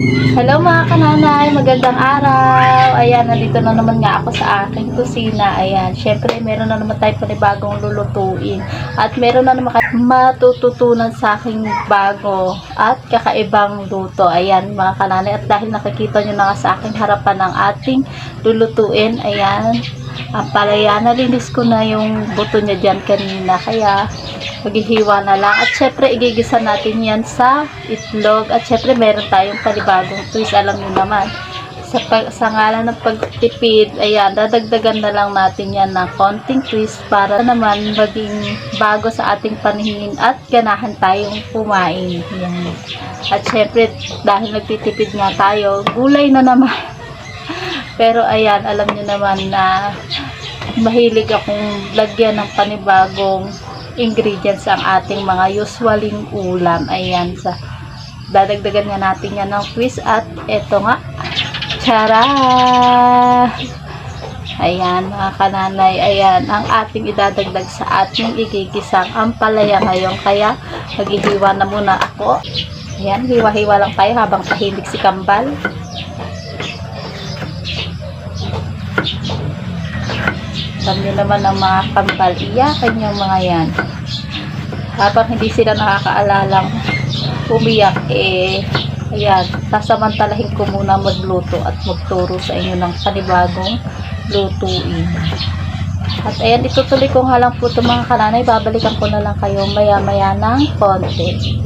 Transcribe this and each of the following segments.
Hello mga kananay, magandang araw. Ayan, nandito na naman nga ako sa aking kusina. Ayan, syempre meron na naman tayo panibagong lulutuin. At meron na naman kayo matututunan sa aking bago at kakaibang luto. Ayan mga kananay, at dahil nakikita nyo na nga sa aking harapan ng ating lulutuin, ayan, ang palaya, nalinis ko na yung buto niya dyan kanina. Kaya maghihiwa na lang. At syempre, igigisa natin yan sa itlog. At syempre, meron tayong panibagong twist. Alam niyo naman, sa ngalan ng pagtipid, ayan, dadagdagan na lang natin yan ng konting twist para naman maging bago sa ating paningin at ganahan tayong kumain. Ayan. At syempre, dahil nagtitipid nga tayo, gulay na naman. Pero ayan, alam niyo naman na mahilig akong lagyan ng panibagong ingredients ang ating mga usualing ulam. Ayan, dadagdagan nga natin yan ng twist. At eto nga, tara! Ayan mga kananay, ayan ang ating idadagdag sa ating igigisang ampalaya ngayon. Kaya maghihiwa na muna ako. Ayan, hiwa-hiwa lang tayo habang tahimik si Kambal. Alam nyo naman ang mga Kambal, iyakan yung mga yan. Habang hindi sila nakakaalalang umiyak, ayan, sasamantalahin ko muna magluto at magturo sa inyo ng panibagong lutuin. At ayan, itutuloy ko nga lang po ito mga kananay. Babalikan ko na lang kayo maya-maya ng konti.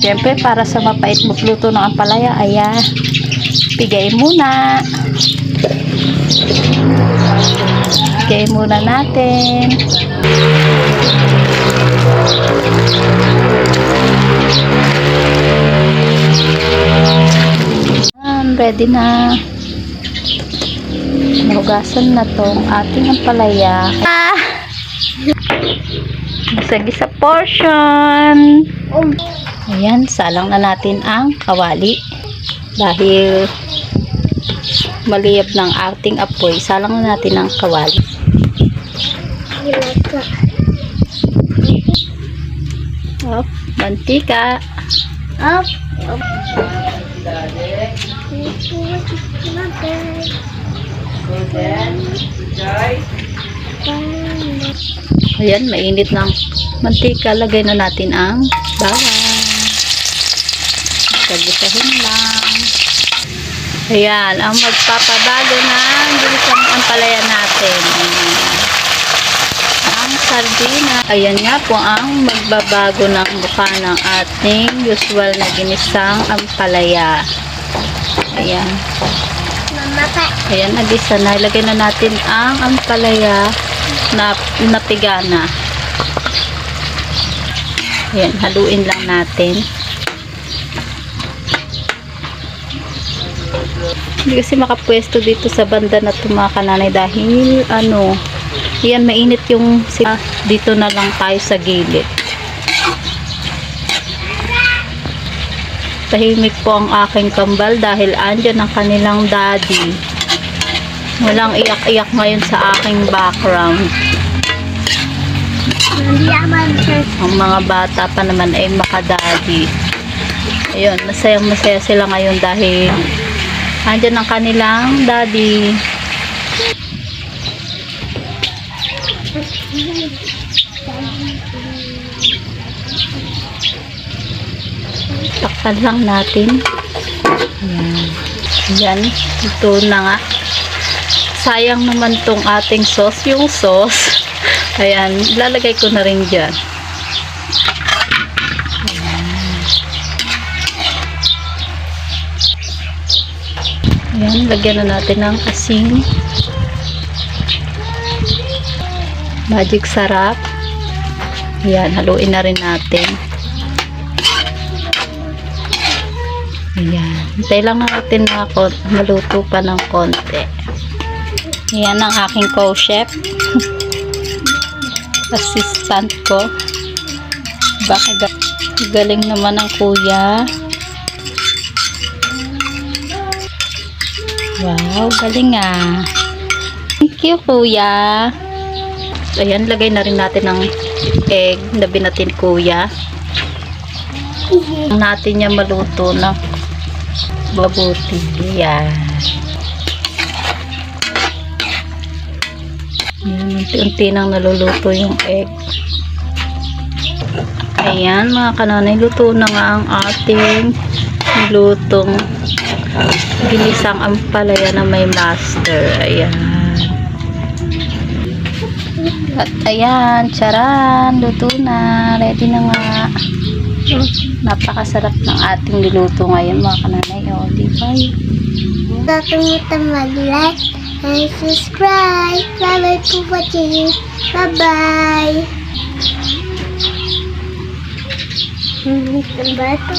Siyempre, para sa mapait magluto ng ampalaya, ayan, bigay muna. Bigay muna natin. Ready na. Nahugasan na tong ating ampalaya. Gisa-gisa portion. Ayan, salang na natin ang kawali. Dahil maliyab ng ating apoy, salang na natin ang kawali. Up, mantika. Up. Ayan, mainit ng mantika. Lagay na natin ang bawang. Sagisahin lang. Ayan, ang magpapabago ng ginisang ampalaya natin. Ang sardina. Ayan nga po ang magbabago ng mukha ng ating usual na ginisang ampalaya. Ayan. Ayan, nagisa na. Ilagay na natin ang ampalaya na napigana. Ayan, haluin lang natin. Hindi kasi makapwesto dito sa banda na ito mga kananay dahil yan, mainit yung dito na lang tayo sa gilid. Tahimik po ang aking Kambal dahil andyan ang kanilang daddy. Walang iyak-iyak ngayon sa aking background. Ang mga bata pa naman ay makadaddy. Ayun, masayang-masaya sila ngayon dahil andyan ang kanilang daddy. Takpan lang natin. Ayan. Ayan. Ito na nga. Sayang naman tong ating sauce. Yung sauce. Ayan. Lalagay ko na rin dyan. Ayan, lagyan na natin ng asin. Magic sarap. Ayan, haluin na rin natin. Ayan. Hintay lang natin na maluto pa ng konti. Ayan ang aking co-chef. Assistant ko. Baka galing naman ang kuya. Wow, galing ah. Thank you, kuya. Ayan, lagay na rin natin ng egg na binatin kuya. Natin niya maluto na. mabuti. Yan. Yan, unti-unti nang naluluto yung egg. Ayan mga kananay, luto na nga ang ating lutong ginisang ampalaya na may master. Ayan. At ayan, charan, luto na. Ready na nga. Napakasarap ng ating niluto ngayon mga kananay. O, di ba? Huwag kalimutan mag-like and subscribe. Bye-bye po watching. Bye-bye. Ang bato.